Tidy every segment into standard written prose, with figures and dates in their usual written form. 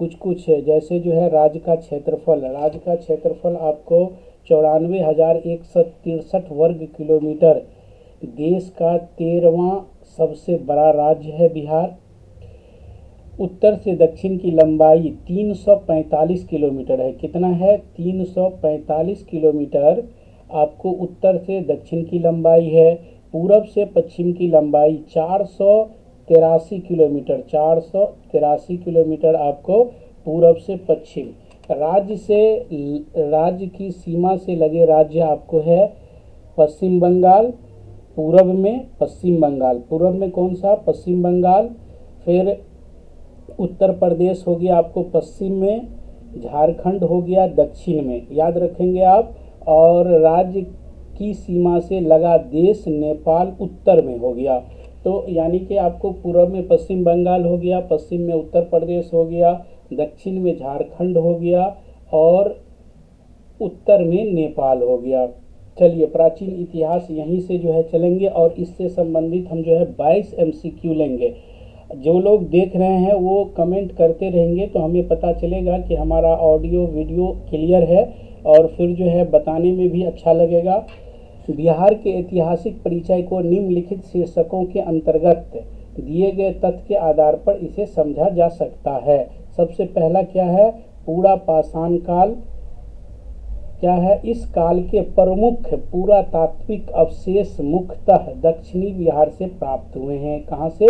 कुछ कुछ है, जैसे जो है राज्य का क्षेत्रफल आपको 94,163 वर्ग किलोमीटर। देश का 13वां सबसे बड़ा राज्य है बिहार। उत्तर से दक्षिण की लंबाई 345 किलोमीटर है। कितना है? 345 किलोमीटर आपको उत्तर से दक्षिण की लंबाई है। पूरब से पश्चिम की लंबाई 483 किलोमीटर, 483 किलोमीटर आपको पूरब से पश्चिम। राज्य की सीमा से लगे राज्य आपको है पश्चिम बंगाल, पूरब में पश्चिम बंगाल, पूरब में कौन सा? पश्चिम बंगाल। फिर उत्तर प्रदेश हो गया आपको पश्चिम में, झारखंड हो गया दक्षिण में, याद रखेंगे आप। और राज्य की सीमा से लगा देश नेपाल उत्तर में हो गया। तो यानी कि आपको पूर्व में पश्चिम बंगाल हो गया, पश्चिम में उत्तर प्रदेश हो गया, दक्षिण में झारखंड हो गया और उत्तर में नेपाल हो गया। चलिए, प्राचीन इतिहास यहीं से जो है चलेंगे और इससे संबंधित हम जो है 22 MCQ लेंगे। जो लोग देख रहे हैं वो कमेंट करते रहेंगे तो हमें पता चलेगा कि हमारा ऑडियो वीडियो क्लियर है और फिर जो है बताने में भी अच्छा लगेगा। बिहार के ऐतिहासिक परिचय को निम्नलिखित शीर्षकों के अंतर्गत दिए गए तथ्य के आधार पर इसे समझा जा सकता है। सबसे पहला क्या है? पूरा पाषाण काल क्या है? इस काल के प्रमुख पुरातात्विक अवशेष मुख्यतः दक्षिणी बिहार से प्राप्त हुए हैं। कहाँ से?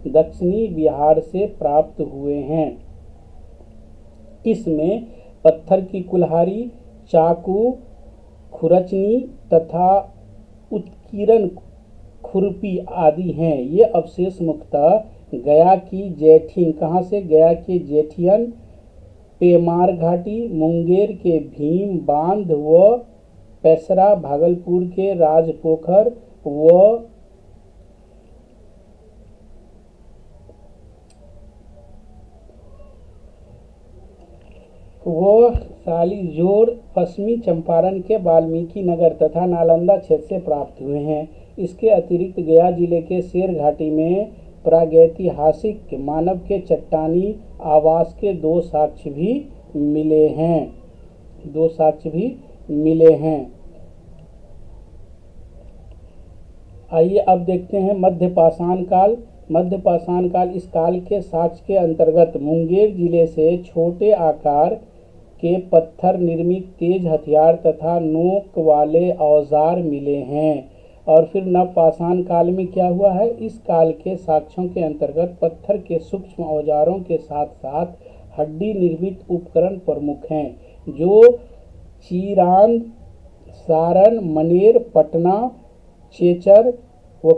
दक्षिणी बिहार से प्राप्त हुए हैं। इसमें पत्थर की कुल्हाड़ी, चाकू, खुरचनी तथा उत्कीर्ण खुरपी आदि हैं। ये अवशेष मुख्यतः गया की जैठिन, कहाँ से? गया के जैठियन, पेमार घाटी, मुंगेर के भीम बांध व पेसरा, भागलपुर के राजपोखर वो सालीजोड़, पश्चिमी चंपारण के वाल्मीकि नगर तथा नालंदा क्षेत्र से प्राप्त हुए हैं। इसके अतिरिक्त गया जिले के शेर घाटी में प्रागैतिहासिक मानव के चट्टानी आवास के दो साक्ष्य भी मिले हैं। आइए अब देखते हैं मध्य पाषाण काल। मध्य पाषाण काल, इस काल के साक्ष्य के अंतर्गत मुंगेर जिले से छोटे आकार के पत्थर निर्मित तेज हथियार तथा नोक वाले औजार मिले हैं। और फिर नवपाषाण काल में क्या हुआ है? इस काल के साक्ष्यों के अंतर्गत पत्थर के सूक्ष्म औजारों के साथ साथ हड्डी निर्मित उपकरण प्रमुख हैं, जो चीरांद, सारण, मनेर, पटना, चेचर व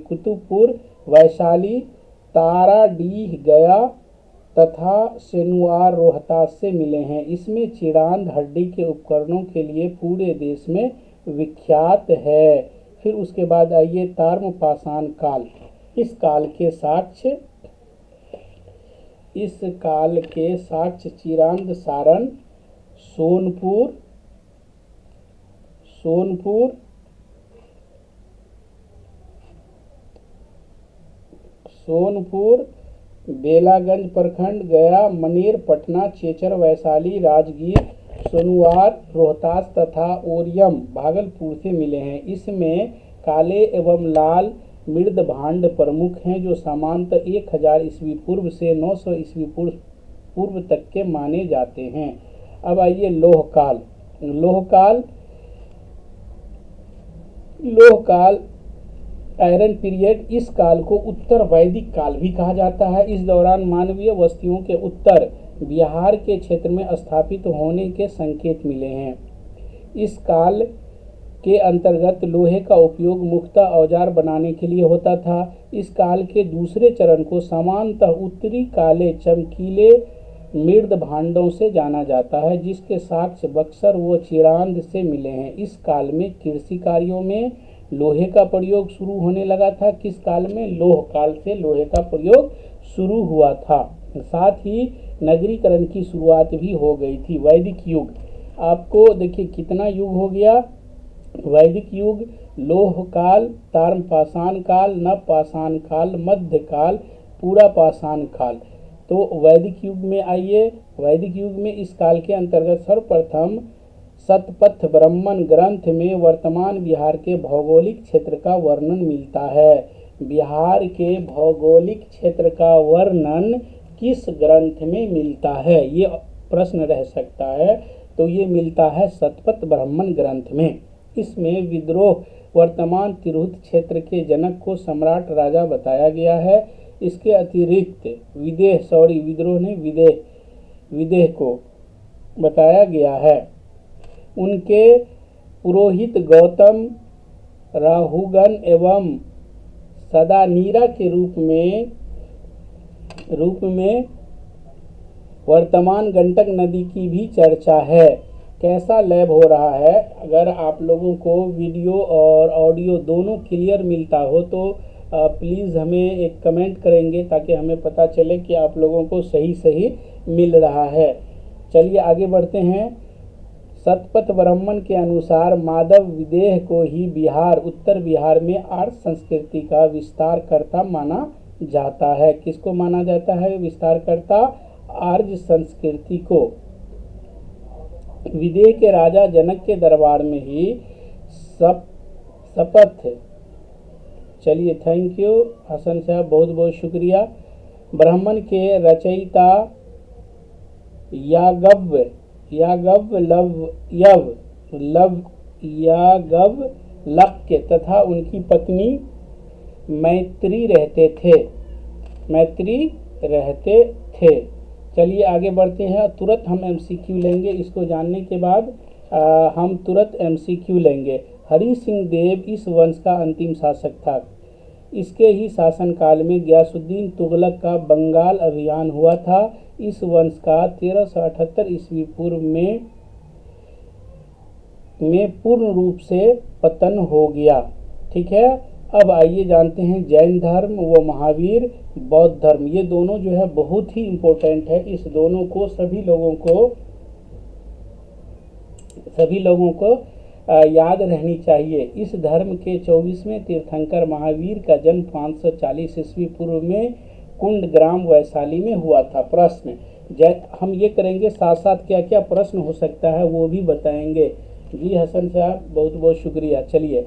कुतुबपुर, वैशाली, ताराडीह, गया तथा सेनुआर, रोहतास से मिले हैं। इसमें चिरांद हड्डी के उपकरणों के लिए पूरे देश में विख्यात है। फिर उसके बाद आइए ताम्रपाषाण काल। इस काल के साक्ष्य चिरांद, सारण, सोनपुर, बेलागंज प्रखंड, गया, मनेर, पटना, चेचर, वैशाली, राजगीर, सोनुआर, रोहतास तथा ओरियम, भागलपुर से मिले हैं। इसमें काले एवं लाल मृद भांड प्रमुख हैं, जो सामान्यतः 1000 ईस्वी पूर्व से 900 ईस्वी पूर्व तक के माने जाते हैं। अब आइए लोहकाल आयरन पीरियड। इस काल को उत्तर वैदिक काल भी कहा जाता है। इस दौरान मानवीय बस्तियों के उत्तर बिहार के क्षेत्र में स्थापित होने के संकेत मिले हैं। इस काल के अंतर्गत लोहे का उपयोग मुख्यतः औजार बनाने के लिए होता था। इस काल के दूसरे चरण को सामान्यतः उत्तरी काले चमकीले मृद भांडों से जाना जाता है, जिसके साक्ष्य बक्सर व चिरांद से मिले हैं। इस काल में कृषि कार्यों में लोहे का प्रयोग शुरू होने लगा था। किस काल में? लोह काल से लोहे का प्रयोग शुरू हुआ था। साथ ही नगरीकरण की शुरुआत भी हो गई थी। वैदिक युग, आपको देखिए कितना युग हो गया। वैदिक युग, लोह काल, ताम्रपाषाण काल, नवपाषाण काल, मध्यकाल, पूरा पाषाण काल। तो वैदिक युग में आइए, वैदिक युग में इस काल के अंतर्गत सर्वप्रथम शतपथ ब्राह्मण ग्रंथ में वर्तमान बिहार के भौगोलिक क्षेत्र का वर्णन मिलता है। बिहार के भौगोलिक क्षेत्र का वर्णन किस ग्रंथ में मिलता है, ये प्रश्न रह सकता है। तो ये मिलता है शतपथ ब्राह्मण ग्रंथ में। इसमें विद्रोह वर्तमान तिरहुत क्षेत्र के जनक को सम्राट राजा बताया गया है। इसके अतिरिक्त विद्रोह ने विदेह को बताया गया है। उनके पुरोहित गौतम राहुगन एवं सदानीरा के रूप में वर्तमान गंडक नदी की भी चर्चा है। कैसा लैब हो रहा है? अगर आप लोगों को वीडियो और ऑडियो दोनों क्लियर मिलता हो तो प्लीज़ हमें एक कमेंट करेंगे ताकि हमें पता चले कि आप लोगों को सही मिल रहा है। चलिए आगे बढ़ते हैं। शतपथ ब्राह्मण के अनुसार माधव विदेह को ही उत्तर बिहार में आर्य संस्कृति का विस्तारकर्ता माना जाता है। किसको माना जाता है विस्तारकर्ता? आर्य संस्कृति को। विदेह के राजा जनक के दरबार में ही शपथ। चलिए थैंक यू हसन साहब, बहुत बहुत शुक्रिया। ब्राह्मण के रचयिता याज्ञवल्क्य तथा उनकी पत्नी मैत्री रहते थे। चलिए आगे बढ़ते हैं। तुरंत हम एमसीक्यू लेंगे। इसको जानने के बाद हम तुरंत एमसीक्यू लेंगे। हरि सिंह देव इस वंश का अंतिम शासक था। इसके ही शासनकाल में गयासुद्दीन तुगलक का बंगाल अभियान हुआ था। इस वंश का 1378 ईस्वी पूर्व में पूर्ण रूप से पतन हो गया। ठीक है। अब आइए जानते हैं जैन धर्म व महावीर बौद्ध धर्म। ये दोनों जो है बहुत ही इम्पोर्टेंट है। इस दोनों को सभी लोगों को याद रहनी चाहिए। इस धर्म के 24वें तीर्थंकर महावीर का जन्म 540 ईस्वी पूर्व में कुंडग्राम वैशाली में हुआ था। प्रश्न हम ये करेंगे, साथ साथ क्या क्या प्रश्न हो सकता है वो भी बताएंगे। जी हसन साहब बहुत बहुत शुक्रिया। चलिए,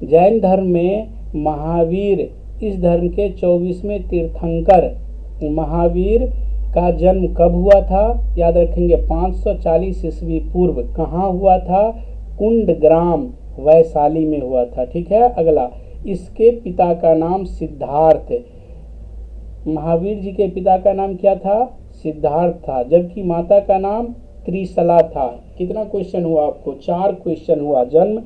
जैन धर्म में महावीर, इस धर्म के 24वें तीर्थंकर महावीर का जन्म कब हुआ था? याद रखेंगे 540 ईस्वी पूर्व। कहाँ हुआ था? कुंडग्राम वैशाली में हुआ था। ठीक है। अगला, इसके पिता का नाम सिद्धार्थ। महावीर जी के पिता का नाम क्या था? सिद्धार्थ था। जबकि माता का नाम त्रिशला था। कितना क्वेश्चन हुआ आपको? 4 क्वेश्चन हुआ। जन्म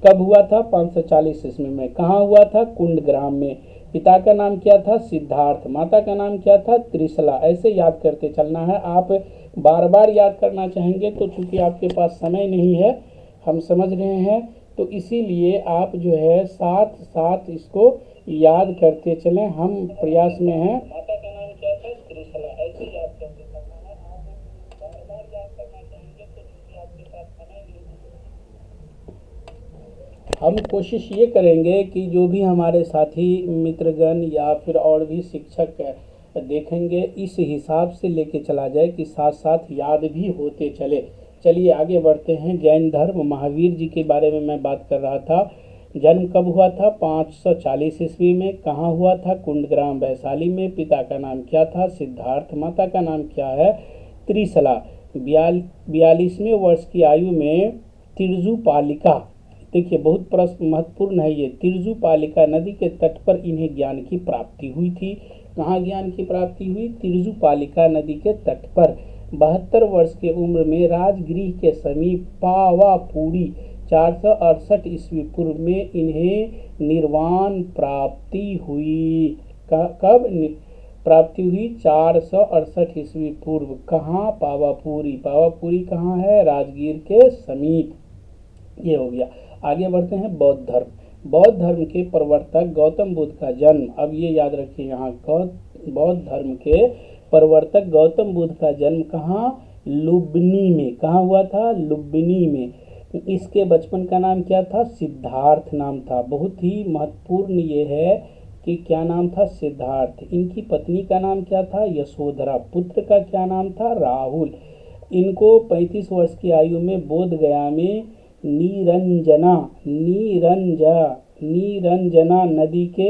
कब हुआ था? 540 ईस्वी में। कहाँ हुआ था? कुंडग्राम में। पिता का नाम क्या था? सिद्धार्थ। माता का नाम क्या था? त्रिशला। ऐसे याद करते चलना है। आप बार बार याद करना चाहेंगे तो चूंकि आपके पास समय नहीं है, हम समझ रहे हैं, तो इसीलिए आप जो है साथ साथ इसको याद करते चलें। हम प्रयास में हैं। माता का नाम क्या था? त्रिशला। ऐसे याद करते चलना है। आप बार बार याद करना चाहेंगे तो चूंकि आपके पास समय नहीं है, हम कोशिश ये करेंगे कि जो भी हमारे साथी मित्रगण या फिर और भी शिक्षक देखेंगे, इस हिसाब से लेके चला जाए कि साथ साथ याद भी होते चले। चलिए आगे बढ़ते हैं। जैन धर्म, महावीर जी के बारे में मैं बात कर रहा था। जन्म कब हुआ था? 540 ईस्वी में। कहाँ हुआ था? कुंडग्राम वैशाली में। पिता का नाम क्या था? सिद्धार्थ। माता का नाम क्या है? त्रिशला। 42वें वर्ष की आयु में तिरजुपालिका, देखिए बहुत प्रश्न महत्वपूर्ण है ये, तिरजुपालिका नदी के तट पर इन्हें ज्ञान की प्राप्ति हुई थी। कहाँ ज्ञान की प्राप्ति हुई? तिरजुपालिका नदी के तट पर। 72 वर्ष की उम्र में राजगृह के समीप पावापुरी 468 ईस्वी पूर्व में इन्हें निर्वाण प्राप्ति हुई। कब प्राप्ति हुई? 468 ईस्वी पूर्व। कहाँ? पावापुरी। पावापुरी कहाँ है? राजगीर के समीप। ये हो गया। आगे बढ़ते हैं। बौद्ध धर्म। बौद्ध धर्म के प्रवर्तक गौतम बुद्ध का जन्म, अब ये याद रखिए यहाँ, बौद्ध धर्म के प्रवर्तक गौतम बुद्ध का जन्म कहाँ? लुम्बिनी में। कहाँ हुआ था? लुम्बिनी में। इसके बचपन का नाम क्या था? सिद्धार्थ नाम था। बहुत ही महत्वपूर्ण ये है कि क्या नाम था? सिद्धार्थ। इनकी पत्नी का नाम क्या था? यशोधरा। पुत्र का क्या नाम था? राहुल। इनको 35 वर्ष की आयु में बोध गया में नीरंजना नदी के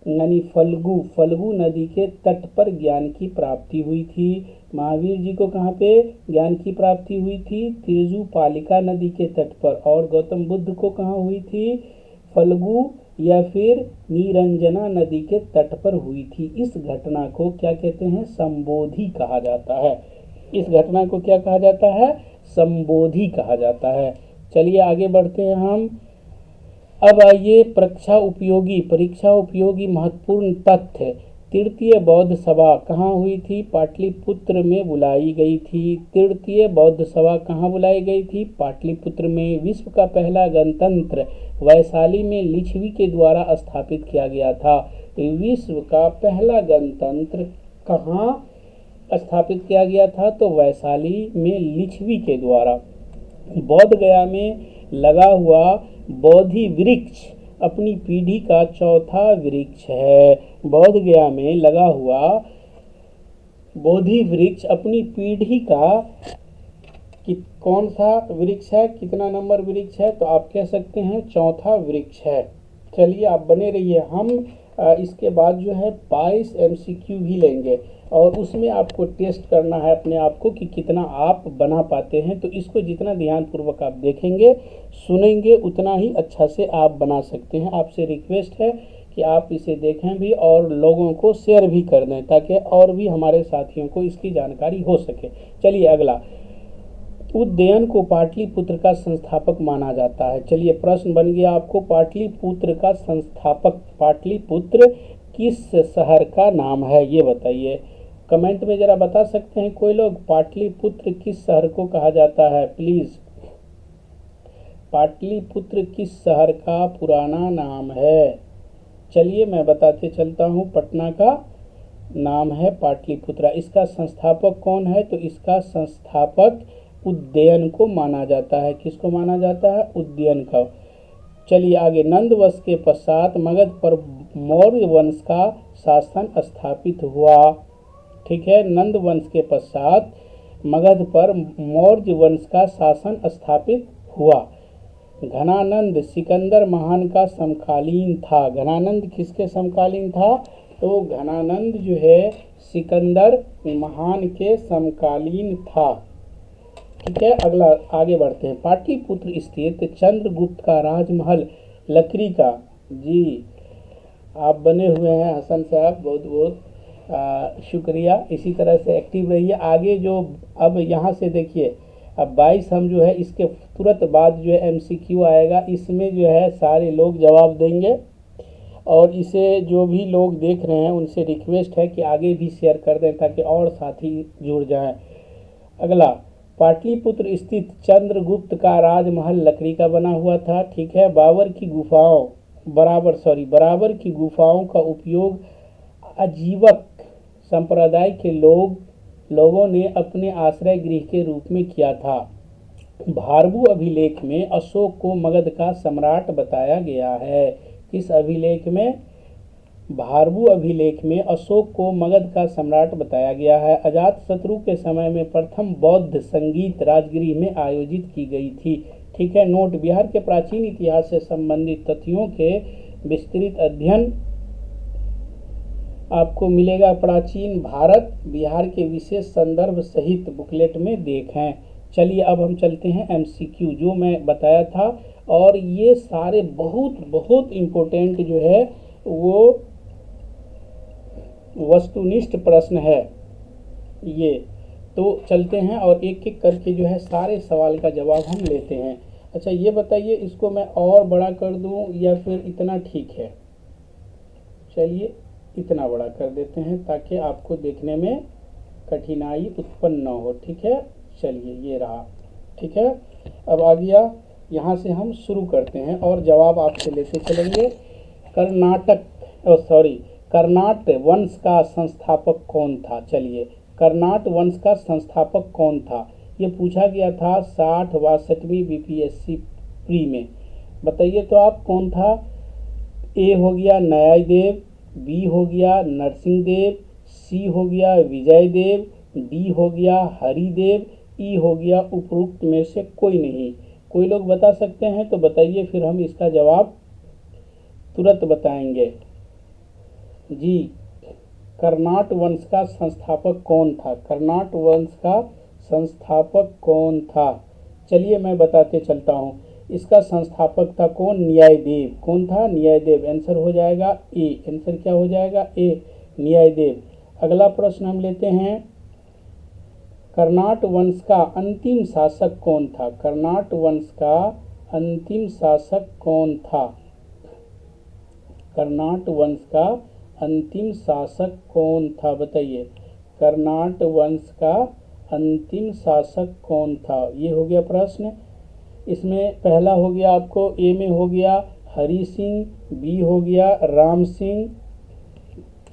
यानी फल्गु नदी के तट पर ज्ञान की प्राप्ति हुई थी। महावीर जी को कहाँ पे ज्ञान की प्राप्ति हुई थी? तिरजुपालिका नदी के तट पर। और गौतम बुद्ध को कहाँ हुई थी? फल्गु या फिर निरंजना नदी के तट पर हुई थी। इस घटना को क्या कहते हैं? संबोधि कहा जाता है। इस घटना को क्या कहा जाता है? संबोधि कहा जाता है। चलिए आगे बढ़ते हैं हम। अब आइए परीक्षा उपयोगी महत्वपूर्ण तथ्य। तृतीय बौद्ध सभा कहाँ हुई थी? पाटलिपुत्र में बुलाई गई थी। तृतीय बौद्ध सभा कहाँ बुलाई गई थी? पाटलिपुत्र में। विश्व का पहला गणतंत्र वैशाली में लिच्छवी के द्वारा स्थापित किया गया था। विश्व का पहला गणतंत्र कहाँ स्थापित किया गया था? तो वैशाली में लिच्छवी के द्वारा। बोध गया में लगा हुआ बोधि वृक्ष अपनी पीढ़ी का चौथा वृक्ष है। बोध गया में लगा हुआ बोधि वृक्ष अपनी पीढ़ी का कौन सा वृक्ष है? कितना नंबर वृक्ष है? तो आप कह सकते हैं चौथा वृक्ष है। चलिए आप बने रहिए। हम इसके बाद जो है 22 MCQ भी लेंगे और उसमें आपको टेस्ट करना है अपने आप को कि कितना आप बना पाते हैं। तो इसको जितना ध्यानपूर्वक आप देखेंगे सुनेंगे उतना ही अच्छा से आप बना सकते हैं। आपसे रिक्वेस्ट है कि आप इसे देखें भी और लोगों को शेयर भी कर दें ताकि और भी हमारे साथियों को इसकी जानकारी हो सके। चलिए अगला, उज्जैन को पाटलिपुत्र का संस्थापक माना जाता है। चलिए प्रश्न बन गया आपको, पाटलिपुत्र का संस्थापक पाटलिपुत्र किस शहर का नाम है? ये बताइए। कमेंट में जरा बता सकते हैं कोई लोग, पाटलिपुत्र किस शहर को कहा जाता है? प्लीज, पाटलिपुत्र किस शहर का पुराना नाम है? चलिए मैं बताते चलता हूँ। पटना का नाम है पाटलिपुत्र। इसका संस्थापक कौन है? तो इसका संस्थापक उज्जैन को माना जाता है। किसको माना जाता है? उज्जैन का। चलिए आगे, नंद वंश के पश्चात मगध पर मौर्य वंश का शासन स्थापित हुआ। ठीक है, नंद वंश के पश्चात मगध पर मौर्य वंश का शासन स्थापित हुआ। घनानंद सिकंदर महान का समकालीन था। घनानंद किसके समकालीन था? तो घनानंद जो है सिकंदर महान के समकालीन था। ठीक है, अगला आगे बढ़ते हैं। पाटलिपुत्र स्थित चंद्रगुप्त का राजमहल लकड़ी का। जी आप बने हुए हैं हसन साहब, बहुत बहुत शुक्रिया। इसी तरह से एक्टिव रहिए। आगे जो अब यहाँ से देखिए, अब 22 हम जो है इसके तुरंत बाद जो है MCQ आएगा। इसमें जो है सारे लोग जवाब देंगे और इसे जो भी लोग देख रहे हैं उनसे रिक्वेस्ट है कि आगे भी शेयर कर दें ताकि और साथी जुड़ जाएं। अगला, पाटलिपुत्र स्थित चंद्रगुप्त का राजमहल लकड़ी का बना हुआ था। ठीक है, बराबर की गुफाओं का उपयोग आजीवक संप्रदाय के लोगों ने अपने आश्रय गृह के रूप में किया था। भारबू अभिलेख में अशोक को मगध का सम्राट बताया गया है। किस अभिलेख में? भारबू अभिलेख में अशोक को मगध का सम्राट बताया गया है। अजातशत्रु के समय में प्रथम बौद्ध संगीत राजगृह में आयोजित की गई थी। ठीक है, नोट, बिहार के प्राचीन इतिहास से संबंधित तथ्यों के विस्तृत अध्ययन आपको मिलेगा प्राचीन भारत बिहार के विशेष संदर्भ सहित बुकलेट में देखें। चलिए अब हम चलते हैं MCQ जो मैं बताया था, और ये सारे बहुत बहुत इम्पोर्टेंट जो है वो वस्तुनिष्ठ प्रश्न है ये। तो चलते हैं और एक एक करके जो है सारे सवाल का जवाब हम लेते हैं। अच्छा ये बताइए, इसको मैं और बड़ा कर दूं या फिर इतना ठीक है? चलिए इतना बड़ा कर देते हैं ताकि आपको देखने में कठिनाई उत्पन्न न हो। ठीक है, चलिए ये रहा। ठीक है, अब आ गया, यहाँ से हम शुरू करते हैं और जवाब आपसे लेते चलेंगे। कर्नाट वंश का संस्थापक कौन था? चलिए, कर्नाट वंश का संस्थापक कौन था? ये पूछा गया था 60-62वीं BPSC प्री में। बताइए तो आप कौन था? ए हो गया न्यायदेव, बी हो गया नरसिंहदेव, सी हो गया विजयदेव, डी हो गया हरिदेव, ई हो गया उपरोक्त में से कोई नहीं। कोई लोग बता सकते हैं तो बताइए, फिर हम इसका जवाब तुरंत बताएंगे। जी, कर्नाट वंश का संस्थापक कौन था? कर्नाट वंश का संस्थापक कौन था? चलिए मैं बताते चलता हूँ। इसका संस्थापक था कौन? न्यायदेव। कौन था? न्यायदेव। आंसर हो जाएगा ए। आंसर क्या हो जाएगा? ए, न्यायदेव। अगला प्रश्न हम लेते हैं, कर्नाट वंश का अंतिम शासक कौन था? कर्नाट वंश का अंतिम शासक कौन था? कर्नाट वंश का अंतिम शासक कौन था? बताइए, कर्नाट वंश का अंतिम शासक कौन था? ये हो गया प्रश्न। इसमें पहला हो गया आपको, ए में हो गया हरि सिंह, बी हो गया राम सिंह,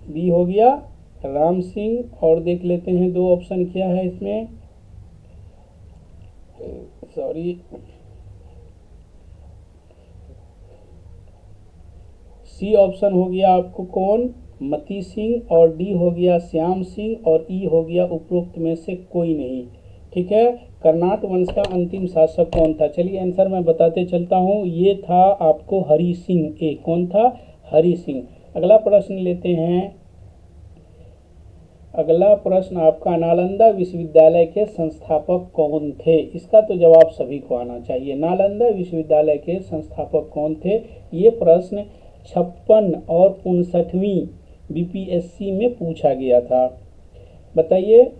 बी हो गया राम सिंह, और देख लेते हैं दो ऑप्शन क्या है इसमें, सॉरी, सी ऑप्शन हो गया आपको कौन? मती सिंह, और डी हो गया श्याम सिंह, और ई हो गया उपरोक्त में से कोई नहीं। ठीक है, कर्नाट वंश का अंतिम शासक कौन था? चलिए आंसर मैं बताते चलता हूँ। ये था आपको हरि सिंह। ए, कौन था? हरि सिंह। अगला प्रश्न लेते हैं। अगला प्रश्न आपका, नालंदा विश्वविद्यालय के संस्थापक कौन थे? इसका तो जवाब सभी को आना चाहिए। नालंदा विश्वविद्यालय के संस्थापक कौन थे? ये प्रश्न 56 और 59वीं बीपीएससी में पूछा गया था। बताइए।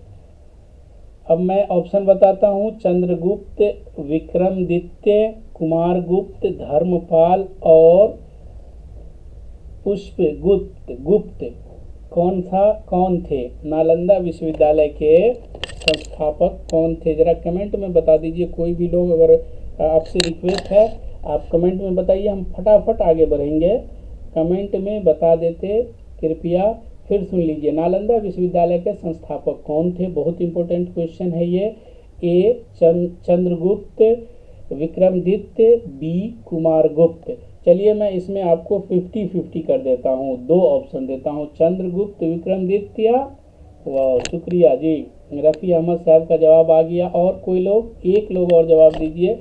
अब मैं ऑप्शन बताता हूँ, चंद्रगुप्त, विक्रमादित्य, कुमारगुप्त, धर्मपाल और पुष्पगुप्त कौन थे? नालंदा विश्वविद्यालय के संस्थापक कौन थे? जरा कमेंट में बता दीजिए। कोई भी लोग, अगर आपसे रिक्वेस्ट है आप कमेंट में बताइए, हम फटाफट आगे बढ़ेंगे। कमेंट में बता देते कृपया। फिर सुन लीजिए, नालंदा विश्वविद्यालय के संस्थापक कौन थे? बहुत इंपॉर्टेंट क्वेश्चन है ये। ए चंद्रगुप्त, विक्रमादित्य, बी कुमारगुप्त। चलिए मैं इसमें आपको 50-50 कर देता हूँ, दो ऑप्शन देता हूँ, चंद्रगुप्त, विक्रमादित्य। वाह, शुक्रिया जी, रफ़ी अहमद साहब का जवाब आ गया। और कोई लोग, एक लोग और जवाब दीजिए।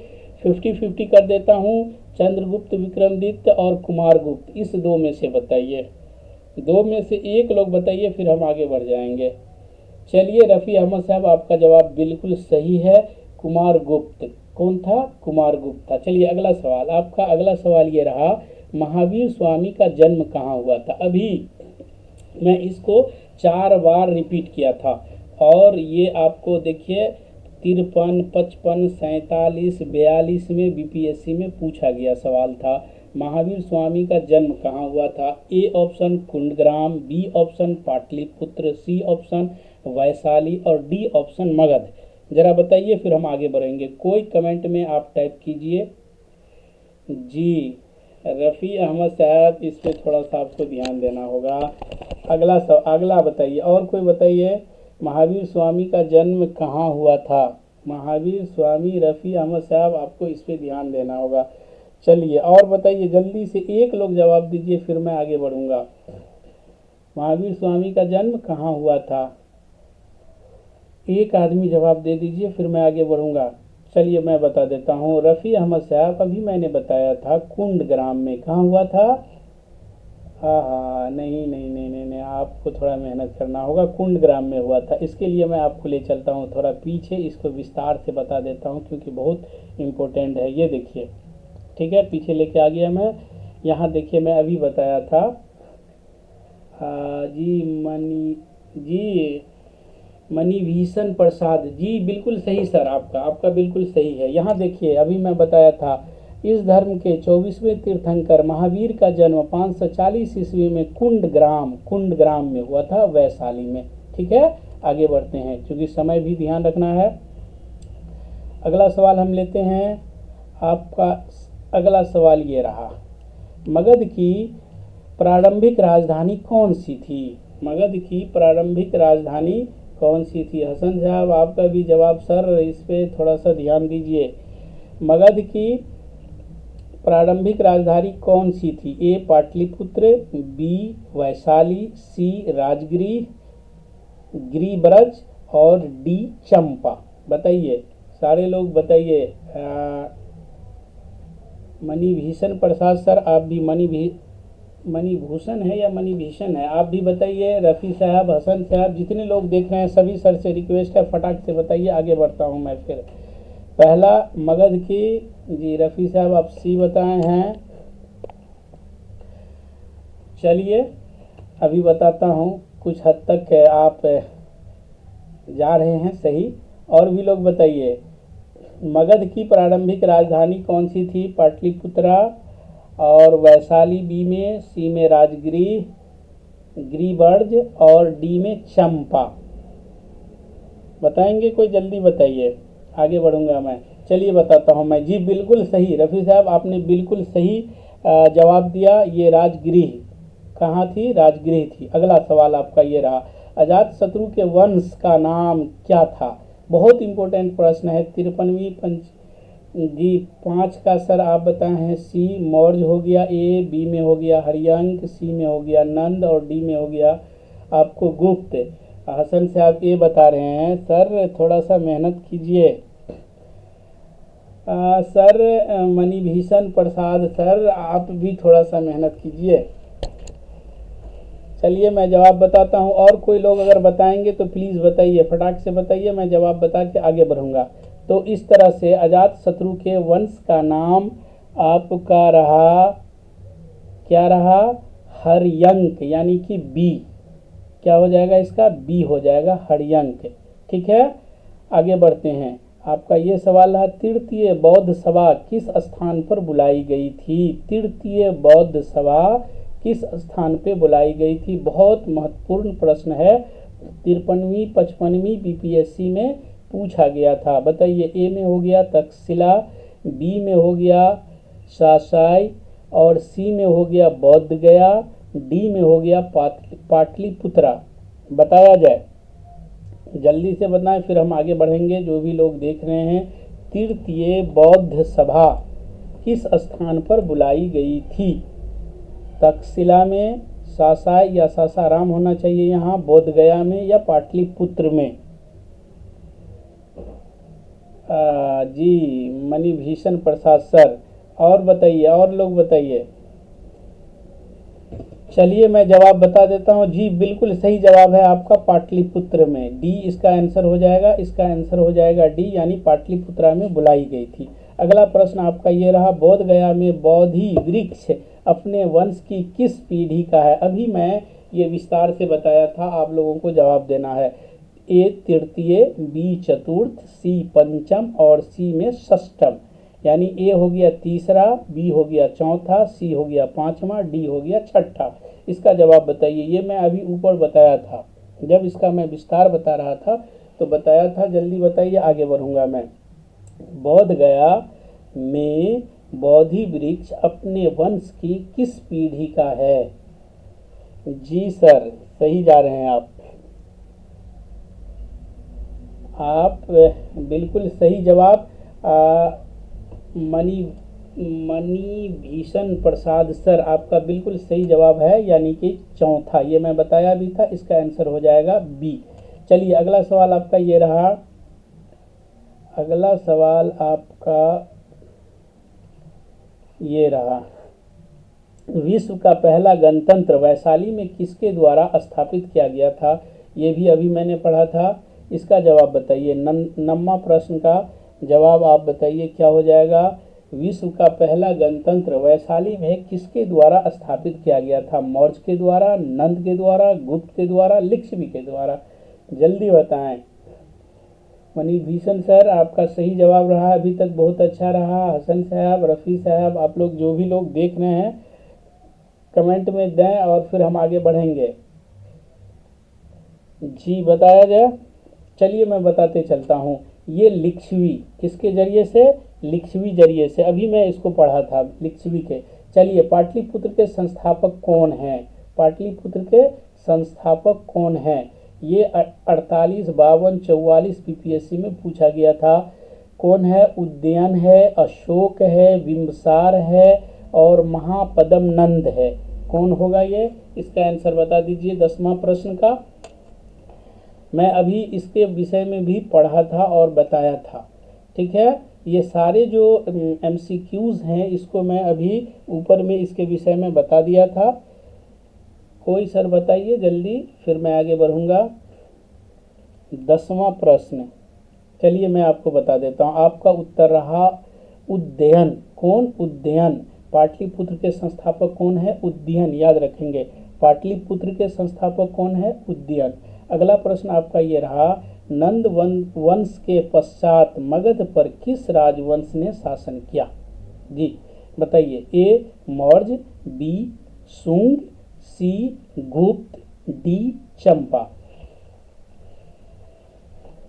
50-50 कर देता हूँ, चंद्रगुप्त, विक्रमादित्य और कुमारगुप्त, इस दो में से बताइए। दो में से एक लोग बताइए, फिर हम आगे बढ़ जाएंगे। चलिए रफ़ी अहमद साहब, आपका जवाब बिल्कुल सही है, कुमारगुप्त। कौन था? कुमारगुप्त था। चलिए अगला सवाल आपका। अगला सवाल ये रहा, महावीर स्वामी का जन्म कहाँ हुआ था? अभी मैं इसको 4 बार रिपीट किया था, और ये आपको देखिए 53, 55, 47, 42 में बीपीएससी में पूछा गया सवाल था। महावीर स्वामी का जन्म कहाँ हुआ था? A option Kundagram, B option Pataliputra, C option Vaishali, और डी ऑप्शन मगध। जरा बताइए, फिर हम आगे बढ़ेंगे। कोई कमेंट में आप टाइप कीजिए। जी, रफ़ी अहमद साहब, इस पे थोड़ा सा आपको ध्यान देना होगा। अगला बताइए, और कोई बताइए, महावीर स्वामी का जन्म कहाँ हुआ था? महावीर स्वामी, रफ़ी अहमद साहब, आपको इस पे ध्यान देना होगा। चलिए और बताइए, जल्दी से एक लोग जवाब दीजिए, फिर मैं आगे बढ़ूँगा। महावीर स्वामी का जन्म कहाँ हुआ था? एक आदमी जवाब दे दीजिए, फिर मैं आगे बढ़ूँगा। चलिए मैं बता देता हूँ, रफ़ी अहमद साहब, अभी मैंने बताया था कुंडग्राम में। कहाँ हुआ था? हाँ, नहीं, आपको थोड़ा मेहनत करना होगा। कुंडग्राम में हुआ था। इसके लिए मैं आपको ले चलता हूँ थोड़ा पीछे, इसको विस्तार से बता देता हूँ, क्योंकि बहुत इम्पोर्टेंट है। ये देखिए, ठीक है, पीछे लेके आ गया मैं। यहाँ देखिए, मैं अभी बताया था मणिभीषण प्रसाद जी, बिल्कुल सही सर, आपका बिल्कुल सही है। यहाँ देखिए, अभी मैं बताया था, इस धर्म के 24वें तीर्थंकर महावीर का जन्म 540 ईस्वी में कुंडग्राम में हुआ था, वैशाली में। ठीक है, आगे बढ़ते हैं, क्योंकि समय भी ध्यान रखना है। अगला सवाल हम लेते हैं। आपका अगला सवाल ये रहा, मगध की प्रारंभिक राजधानी कौन सी थी? मगध की प्रारंभिक राजधानी कौन सी थी? हसन साहब, आपका भी जवाब सर, इस पे थोड़ा सा ध्यान दीजिए। मगध की प्रारंभिक राजधानी कौन सी थी? ए पाटलिपुत्र, बी वैशाली, सी राजगृह गिरिब्रज और डी चंपा। बताइए सारे लोग बताइए। मणिभीषण प्रसाद सर, आप भी मणिभूषण है या मणिभीषण है, आप भी बताइए। रफ़ी साहब, हसन साहब, जितने लोग देख रहे हैं सभी सर से रिक्वेस्ट है फटाक से बताइए। आगे बढ़ता हूं मैं फिर। पहला मगध की, जी रफ़ी साहब आप सी बताए हैं। चलिए अभी बताता हूं, कुछ हद तक आप जा रहे हैं सही। और भी लोग बताइए। मगध की प्रारंभिक राजधानी कौन सी थी? पाटलिपुत्रा, और वैशाली बी में, सी में राजगृह गिरिब्रज और डी में चंपा। बताएंगे कोई? जल्दी बताइए, आगे बढ़ूंगा मैं। चलिए बताता हूं मैं। जी बिल्कुल सही रफ़ी साहब, आपने बिल्कुल सही जवाब दिया। ये राजगृह कहाँ थी? राजगृह थी। अगला सवाल आपका ये रहा, अजातशत्रु के वंश का नाम क्या था? बहुत इंपॉर्टेंट प्रश्न है। 53वीं पंच जी 5 का सर आप बताए हैं सी मौर्य हो गया, ए बी में हो गया हरियंक, सी में हो गया नंद और डी में हो गया आपको गुप्त। हसन से आप ए बता रहे हैं। सर थोड़ा सा मेहनत कीजिए। सर मणिभीषण प्रसाद सर, आप भी थोड़ा सा मेहनत कीजिए। चलिए मैं जवाब बताता हूं। और कोई लोग अगर बताएंगे तो प्लीज़ बताइए, फटाक से बताइए, मैं जवाब बता के आगे बढ़ूंगा। तो इस तरह से अजातशत्रु के वंश का नाम आपका रहा, क्या रहा? हर्यंक, यानी कि बी। क्या हो जाएगा इसका? बी हो जाएगा, हर्यंक। ठीक है, आगे बढ़ते हैं। आपका ये सवाल रहा, तृतीय बौद्ध सभा किस स्थान पर बुलाई गई थी? तृतीय बौद्ध सभा किस स्थान पे बुलाई गई थी? बहुत महत्वपूर्ण प्रश्न है। 53वीं 55वीं बीपीएससी में पूछा गया था। बताइए। ए में हो गया तक्षशिला, बी में हो गया सासाई और सी में हो गया बौद्ध गया, डी में हो गया पाटलिपुत्रा। बताया जाए, जल्दी से बताएं फिर हम आगे बढ़ेंगे। जो भी लोग देख रहे हैं, तृतीय बौद्ध सभा किस स्थान पर बुलाई गई थी? तक्षशिला में, सासाई या सासाराम होना चाहिए यहाँ, बोध गया में या पाटलिपुत्र में? जी मणिभीषण प्रसाद सर। और बताइए, और लोग बताइए। चलिए मैं जवाब बता देता हूँ। जी बिल्कुल सही जवाब है आपका पाटलिपुत्र में। डी इसका आंसर हो जाएगा। इसका आंसर हो जाएगा डी, यानी पाटलिपुत्रा में बुलाई गई थी। अगला प्रश्न आपका ये रहा, बोध गया में बोधि वृक्ष अपने वंश की किस पीढ़ी का है? अभी मैं ये विस्तार से बताया था, आप लोगों को जवाब देना है। ए तृतीय, बी चतुर्थ, सी पंचम और सी में षष्ठम। यानी ए हो गया तीसरा, बी हो गया चौथा, सी हो गया पांचवा, डी हो गया छठा। इसका जवाब बताइए। ये मैं अभी ऊपर बताया था, जब इसका मैं विस्तार बता रहा था तो बताया था। जल्दी बताइए, आगे बढ़ूंगा मैं। बोध गया में बोधि वृक्ष अपने वंश की किस पीढ़ी का है? जी सर सही जा रहे हैं आप बिल्कुल सही जवाब। मणिभीषण प्रसाद सर, आपका बिल्कुल सही जवाब है, यानी कि चौथा। ये मैं बताया भी था। इसका आंसर हो जाएगा बी। चलिए अगला सवाल आपका ये रहा। अगला सवाल आपका ये रहा, विश्व का पहला गणतंत्र वैशाली में किसके द्वारा स्थापित किया गया था? ये भी अभी मैंने पढ़ा था। इसका जवाब बताइए। नम्मा प्रश्न का जवाब आप बताइए, क्या हो जाएगा? विश्व का पहला गणतंत्र वैशाली में किसके द्वारा स्थापित किया गया था? मौर्य के द्वारा, नंद के द्वारा, गुप्त के द्वारा, लिच्छवी के द्वारा? जल्दी बताएं। मणिभीषण सर, आपका सही जवाब रहा अभी तक, बहुत अच्छा रहा। हसन साहब, रफ़ी साहब, आप लोग जो भी लोग देख रहे हैं कमेंट में दें और फिर हम आगे बढ़ेंगे। जी बताया जाए। चलिए मैं बताते चलता हूँ। ये लिच्छवी किसके जरिए से? लिच्छवी जरिए से। अभी मैं इसको पढ़ा था, लिच्छवी के। चलिए, पाटलिपुत्र के संस्थापक कौन हैं? पाटलिपुत्र के संस्थापक कौन हैं? ये 48, 52, 44 बीपीएससी में पूछा गया था। कौन है? उद्यन है, अशोक है, बिंबसार है और महापद्म नंद है। कौन होगा ये? इसका आंसर बता दीजिए 10वां प्रश्न का। मैं अभी इसके विषय में भी पढ़ा था और बताया था, ठीक है। ये सारे जो MCQs हैं इसको मैं अभी ऊपर में इसके विषय में बता दिया था। कोई सर बताइए जल्दी, फिर मैं आगे बढ़ूंगा। 10वां प्रश्न, चलिए मैं आपको बता देता हूँ। आपका उत्तर रहा उद्यन। कौन? उद्यन। पाटलिपुत्र के संस्थापक कौन है? उद्यन। याद रखेंगे, पाटलिपुत्र के संस्थापक कौन है? उद्यन। अगला प्रश्न आपका ये रहा, नंद वंश के पश्चात मगध पर किस राजवंश ने शासन किया? जी बताइए। ए मौर्य, बी शुंग, सी गुप्त, डी चंपा।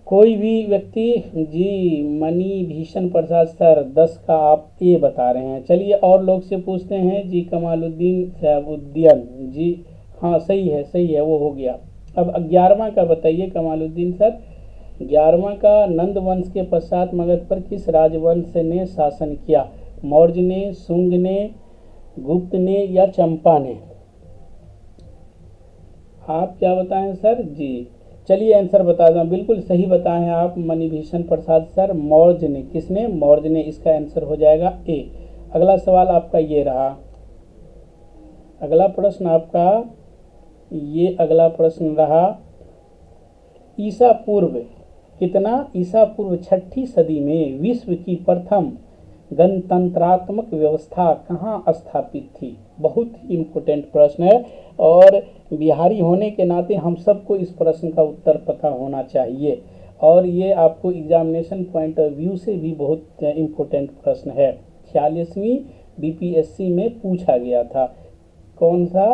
कोई भी व्यक्ति? जी मणि भीषण प्रसाद सर 10 का आप ए बता रहे हैं। चलिए और लोग से पूछते हैं। जी कमालुद्दीन साहबुद्दीन, जी हाँ सही है, सही है, वो हो गया। अब 11वां का बताइए कमालुद्दीन सर। 11वां का, नंद वंश के पश्चात मगध पर किस राजवंश ने शासन किया? मौर्य ने, शुंग ने, गुप्त ने या चंपा ने? आप क्या बताएं सर? जी चलिए आंसर बता दें। बिल्कुल सही बताएं हैं आप मणिभीषण प्रसाद सर, मौर्य ने। किसने? मौर्य ने। इसका आंसर हो जाएगा ए। अगला सवाल आपका ये रहा, अगला प्रश्न आपका ये अगला प्रश्न रहा, ईसा पूर्व कितना? ईसा पूर्व 6ठी सदी में विश्व की प्रथम गणतंत्रात्मक व्यवस्था कहाँ स्थापित थी? बहुत ही इम्पोर्टेंट प्रश्न है और बिहारी होने के नाते हम सबको इस प्रश्न का उत्तर पता होना चाहिए और ये आपको एग्जामिनेशन पॉइंट ऑफ व्यू से भी बहुत इम्पोर्टेंट प्रश्न है। 46वीं BPSC में पूछा गया था। कौन सा?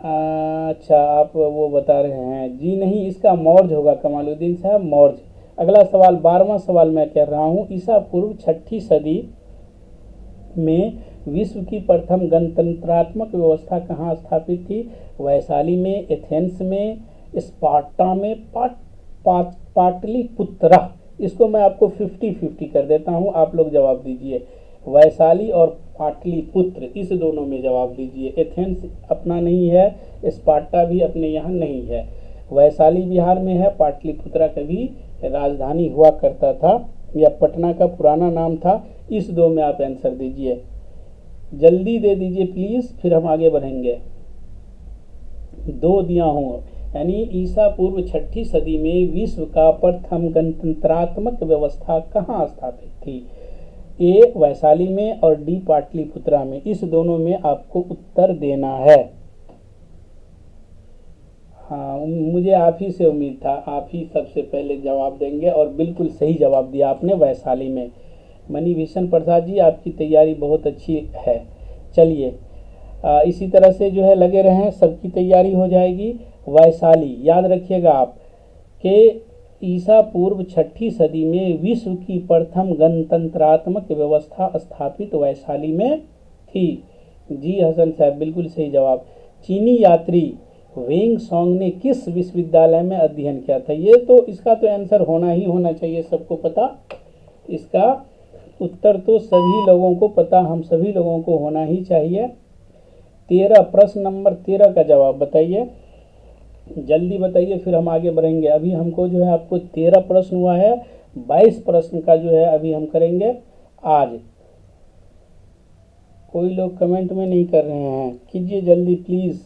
अच्छा आप वो बता रहे हैं। जी नहीं, इसका मौर्य होगा कमालुद्दीन साहब, मौर्य। अगला सवाल 12वां सवाल मैं कह रहा हूँ, ईसा पूर्व 6ठी सदी में विश्व की प्रथम गणतंत्रात्मक व्यवस्था कहाँ स्थापित थी? वैशाली में, एथेंस में, स्पार्टा में, पाटलिपुत्रा। इसको मैं आपको 50-50 कर देता हूँ, आप लोग जवाब दीजिए। वैशाली और पाटलिपुत्र इस दोनों में जवाब दीजिए। एथेंस अपना नहीं है, स्पार्टा भी अपने यहाँ नहीं है। वैशाली बिहार में है, पाटलिपुत्रा कभी राजधानी हुआ करता था या पटना का पुराना नाम था। इस दो में आप आंसर दीजिए, जल्दी दे दीजिए प्लीज, फिर हम आगे बढ़ेंगे। 2 दिया हूँ, यानी ईसा पूर्व 6ठी सदी में विश्व का प्रथम गणतंत्रात्मक व्यवस्था कहाँ स्थापित थी? ए वैशाली में और डी पाटलिपुत्रा में। इस दोनों में आपको उत्तर देना है। हाँ मुझे आप ही से उम्मीद था, आप ही सबसे पहले जवाब देंगे और बिल्कुल सही जवाब दिया आपने, वैशाली में। मणिभीषण प्रसाद जी आपकी तैयारी बहुत अच्छी है। चलिए इसी तरह से जो है लगे रहें, सबकी तैयारी हो जाएगी। वैशाली याद रखिएगा आप कि ईसा पूर्व 6ठी सदी में विश्व की प्रथम गणतंत्रात्मक व्यवस्था स्थापित वैशाली में थी। जी हसन साहब बिल्कुल सही जवाब। चीनी यात्री वेंग सॉन्ग ने किस विश्वविद्यालय में अध्ययन किया था? ये तो इसका तो आंसर होना ही होना चाहिए, सबको पता। इसका उत्तर तो सभी लोगों को पता, हम सभी लोगों को होना ही चाहिए। 13 प्रश्न नंबर 13 का जवाब बताइए, जल्दी बताइए, फिर हम आगे बढ़ेंगे। अभी हमको जो है आपको 13 प्रश्न हुआ है, 22 प्रश्न का जो है अभी हम करेंगे आज। कोई लोग कमेंट में नहीं कर रहे हैं, कीजिए जल्दी प्लीज।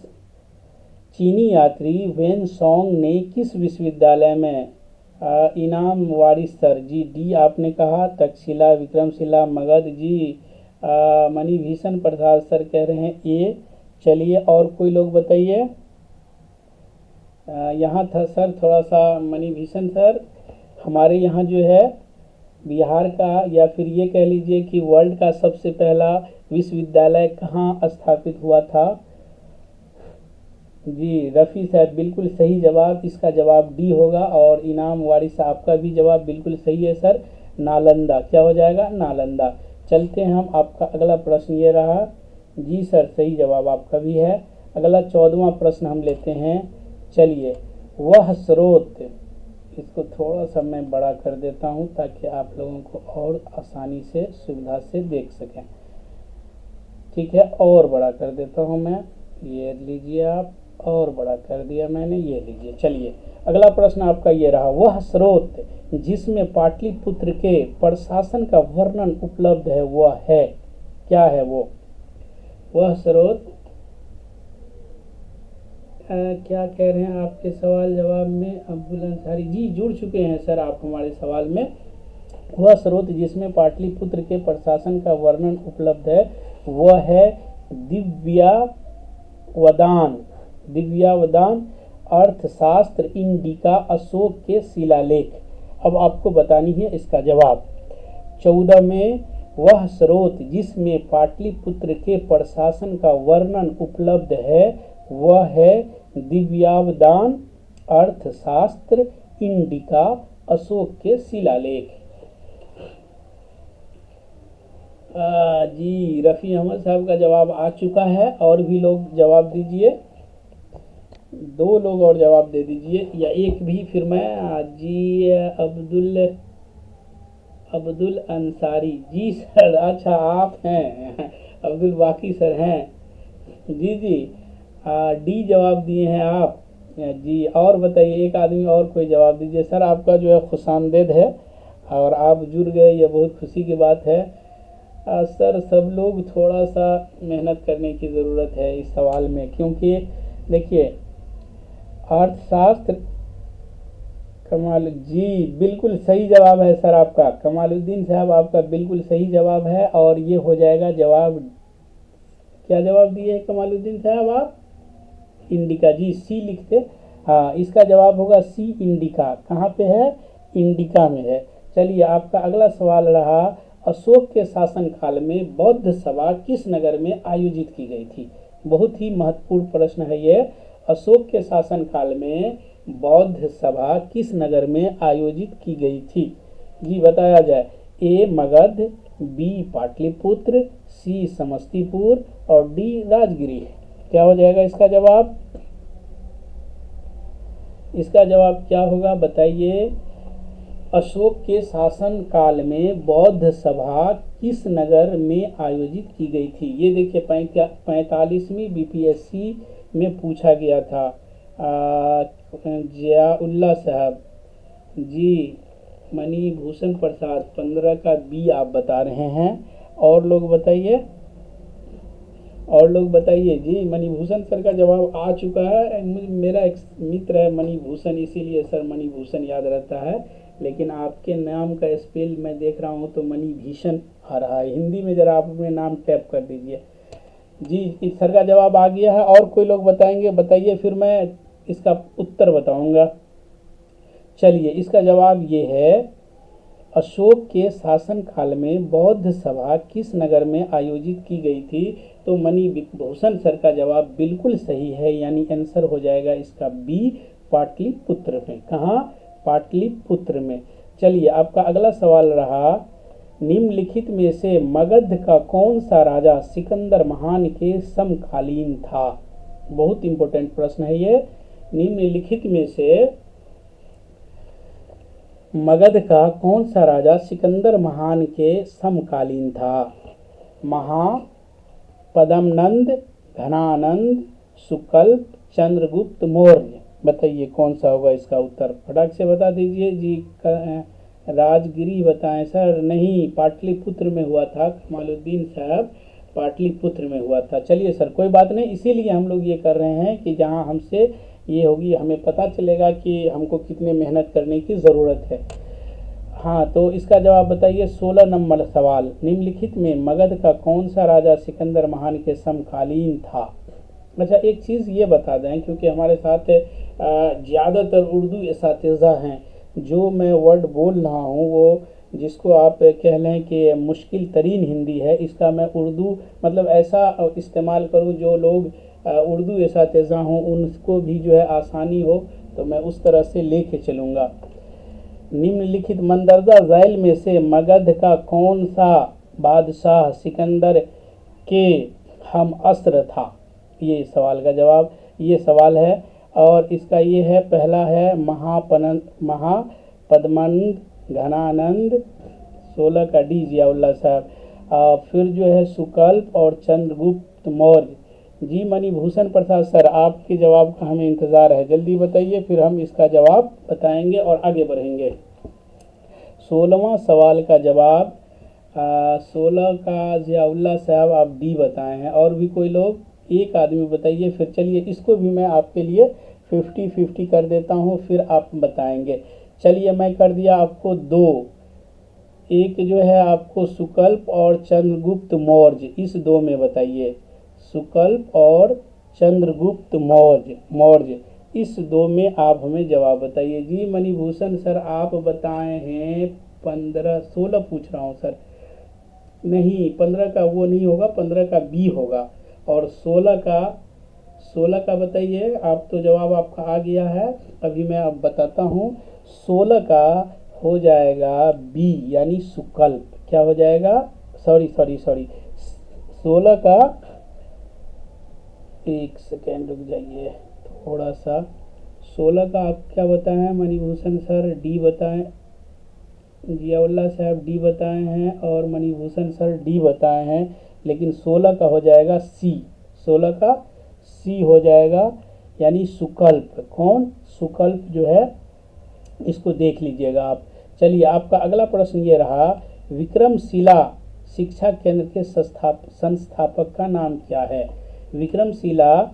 चीनी यात्री वेन सॉन्ग ने किस विश्वविद्यालय में इनाम वारिस सर? जी डी आपने कहा, तक्षशिला, विक्रमशिला, मगध। जी मणिभीषण प्रसाद सर कह रहे हैं ए। चलिए और कोई लोग बताइए। यहाँ था सर थोड़ा सा मणिभीषण सर, हमारे यहाँ जो है बिहार का या फिर ये कह लीजिए कि वर्ल्ड का सबसे पहला विश्वविद्यालय कहाँ स्थापित हुआ था? जी रफ़ी साहब बिल्कुल सही जवाब, इसका जवाब डी होगा। और इनाम वारिस आपका भी जवाब बिल्कुल सही है सर, नालंदा। क्या हो जाएगा? नालंदा। चलते हैं हम, आपका अगला प्रश्न ये रहा। जी सर सही जवाब आपका भी है। अगला 14वां प्रश्न हम लेते हैं। चलिए, वह स्रोत इसको थोड़ा सा मैं बड़ा कर देता हूँ ताकि आप लोगों को और आसानी से सुविधा से देख सकें। ठीक है, और बड़ा कर देता हूँ मैं, ये लीजिए आप, और बड़ा कर दिया मैंने, ये लीजिए। चलिए अगला प्रश्न आपका ये रहा, वह स्रोत जिसमें पाटलिपुत्र के प्रशासन का वर्णन उपलब्ध है वह है, क्या है वो? वह स्रोत क्या कह रहे हैं आपके सवाल जवाब में? अब्दुल अंसारी जी जुड़ चुके हैं सर आप हमारे सवाल में। वह स्रोत जिसमें पाटलिपुत्र के प्रशासन का वर्णन उपलब्ध है वह है दिव्यावदान। दिव्यावदान अर्थशास्त्र इंडिका अशोक के शिलालेख। अब आपको बतानी है इसका जवाब। 14 में वह स्रोत जिसमें पाटलिपुत्र के प्रशासन का वर्णन उपलब्ध है वह है दिव्यावदान अर्थशास्त्र इंडिका अशोक के शिलालेख। जी रफ़ी अहमद साहब का जवाब आ चुका है, और भी लोग जवाब दीजिए, 2 लोग और जवाब दे दीजिए, या एक भी फिर मैं। जी अब्दुल अंसारी जी सर, अच्छा आप हैं अब्दुल बाकी सर हैं जी। जी डी जवाब दिए हैं आप जी। और बताइए, एक आदमी और कोई जवाब दीजिए सर। आपका जो है खुशामदीद है और आप जुड़ गए, ये बहुत खुशी की बात है। सर सब लोग थोड़ा सा मेहनत करने की ज़रूरत है इस सवाल में, क्योंकि देखिए अर्थशास्त्र कमाल जी बिल्कुल सही जवाब है सर आपका। कमालुद्दीन साहब आपका बिल्कुल सही जवाब है, और ये हो जाएगा जवाब। क्या जवाब दिए हैं कमालुद्दीन साहब आप? इंडिका जी, सी लिखते। हाँ, इसका जवाब होगा सी इंडिका। कहाँ पे है? इंडिका में है। चलिए आपका अगला सवाल रहा, अशोक के शासनकाल में बौद्ध सभा किस नगर में आयोजित की गई थी? बहुत ही महत्वपूर्ण प्रश्न है ये। अशोक के शासनकाल में बौद्ध सभा किस नगर में आयोजित की गई थी? जी बताया जाए। ए मगध, बी पाटलिपुत्र, सी समस्तीपुर और डी राजगिरी। क्या हो जाएगा इसका जवाब? इसका जवाब क्या होगा बताइए? अशोक के शासन काल में बौद्ध सभा किस नगर में आयोजित की गई थी? ये देखिए 45वीं बीपीएससी में पूछा गया था। जियाउल्ला साहब जी, मणिभूषण प्रसाद 15 का बी आप बता रहे हैं। और लोग बताइए, और लोग बताइए जी। मणिभूषण सर का जवाब आ चुका है। मेरा एक मित्र है मणिभूषण, इसीलिए सर मणिभूषण याद रहता है, लेकिन आपके नाम का स्पेल मैं देख रहा हूँ तो मणिभूषण आ रहा है। हिंदी में ज़रा आप अपने नाम टैप कर दीजिए जी। इस सर का जवाब आ गया है। और कोई लोग बताएंगे? बताइए, फिर मैं इसका उत्तर बताऊंगा। चलिए इसका जवाब ये है, अशोक के शासन काल में बौद्ध सभा किस नगर में आयोजित की गई थी? तो मणिभूषण सर का जवाब बिल्कुल सही है, यानी आंसर हो जाएगा इसका बी, पाटलिपुत्र में। कहाँ? पाटलिपुत्र में। चलिए आपका अगला सवाल रहा, निम्नलिखित में से मगध का कौन सा राजा सिकंदर महान के समकालीन था? बहुत इंपॉर्टेंट प्रश्न है ये। निम्नलिखित में से मगध का कौन सा राजा सिकंदर महान के समकालीन था? महा, पद्मनंद, घनानंद, सुकल्प, चंद्रगुप्त मौर्य। बताइए कौन सा होगा इसका उत्तर? फटाक से बता दीजिए जी। राजगिरी बताएं सर। नहीं, पाटलिपुत्र में हुआ था। कमालुद्दीन साहब पाटलिपुत्र में हुआ था। चलिए सर कोई बात नहीं, इसीलिए हम लोग ये कर रहे हैं कि जहां हमसे ये होगी हमें पता चलेगा कि हमको कितने मेहनत करने की ज़रूरत है। हाँ, तो इसका जवाब बताइए। 16 नंबर सवाल, निम्नलिखित में मगध का कौन सा राजा सिकंदर महान के समकालीन था? अच्छा एक चीज़ ये बता दें, क्योंकि हमारे साथ ज़्यादातर उर्दू इस्तातिज़ा हैं, जो मैं वर्ड बोल रहा हूँ वो जिसको आप कह लें कि मुश्किल तरीन हिंदी है, इसका मैं उर्दू मतलब ऐसा इस्तेमाल करूँ जो लोग उर्दू इस्तातिज़ा हों उनको भी जो है आसानी हो, तो मैं उस तरह से लेके चलूँगा। निम्नलिखित मंदरजा झैल में से मगध का कौन सा बादशाह सिकंदर के हम अस्र था? ये सवाल का जवाब, ये सवाल है। और इसका ये है, पहला है महापद्मानंद घनानंद, 16 का डी जियाउल्लाह साहब। फिर जो है सुकल्प और चंद्रगुप्त मौर्य। जी मणिभूषण प्रसाद सर, आपके जवाब का हमें इंतज़ार है, जल्दी बताइए, फिर हम इसका जवाब बताएंगे और आगे बढ़ेंगे। 16वां सवाल का जवाब 16 का जियाउल्लाह साहब आप डी बताए हैं, और भी कोई लोग, एक आदमी बताइए। फिर चलिए इसको भी मैं आपके लिए 50-50 कर देता हूँ, फिर आप बताएंगे। चलिए मैं कर दिया आपको 2, एक जो है आपको सुकल्प और चंद्रगुप्त मौर्य, इस 2 में बताइए। सुकल्प और चंद्रगुप्त मौर्य इस 2 में आप हमें जवाब बताइए। जी मणिभूषण सर, आप बताए हैं 15, 16 पूछ रहा हूँ सर, नहीं 15 का वो नहीं होगा, 15 का बी होगा, और 16 का बताइए आप। तो जवाब आपका आ गया है, अभी मैं अब बताता हूँ। 16 का हो जाएगा बी, यानी सुकल्प। क्या हो जाएगा, सॉरी 16 का, एक सेकेंड रुक जाइए थोड़ा सा। 16 का आप क्या बताए हैं मणिभूषण सर? डी बताएं, जियाउल्लाह साहब डी बताए हैं, और मणिभूषण सर डी बताए हैं, लेकिन 16 का हो जाएगा सी। 16 का सी हो जाएगा, यानी सुकल्प। कौन? सुकल्प जो है, इसको देख लीजिएगा आप। चलिए आपका अगला प्रश्न ये रहा, विक्रमशिला शिक्षा केंद्र के संस्थापक का नाम क्या है? विक्रमशिला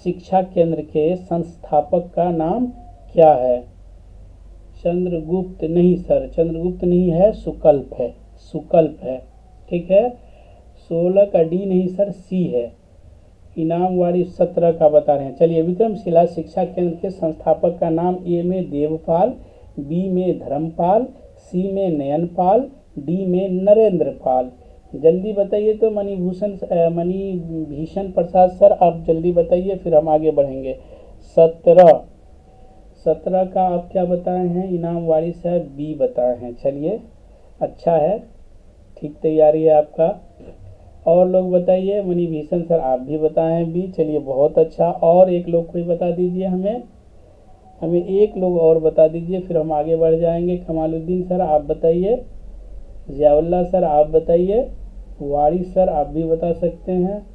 शिक्षा केंद्र के संस्थापक का नाम क्या है? चंद्रगुप्त नहीं सर, चंद्रगुप्त नहीं है, सुकल्प है, सुकल्प है, ठीक है। 16 का डी नहीं सर, सी है। इनाम वाली 17 का बता रहे हैं। चलिए, विक्रमशिला शिक्षा केंद्र के संस्थापक का नाम ए में देवपाल, बी में धर्मपाल, सी में नयनपाल, डी में नरेंद्रपाल। जल्दी बताइए तो मणिभूषण प्रसाद सर, आप जल्दी बताइए, फिर हम आगे बढ़ेंगे। 17 का आप क्या बताए हैं? इनाम वारिस साहब बी बताए हैं। चलिए अच्छा है, ठीक तैयारी है आपका। और लोग बताइए। मणिभूषण सर आप भी बताए हैं बी, चलिए बहुत अच्छा। और एक लोग कोई बता दीजिए हमें एक लोग और बता दीजिए, फिर हम आगे बढ़ जाएंगे। कमालुद्दीन सर आप बताइए, जियाउल्लाह सर आप बताइए, वारिस सर आप भी बता सकते हैं।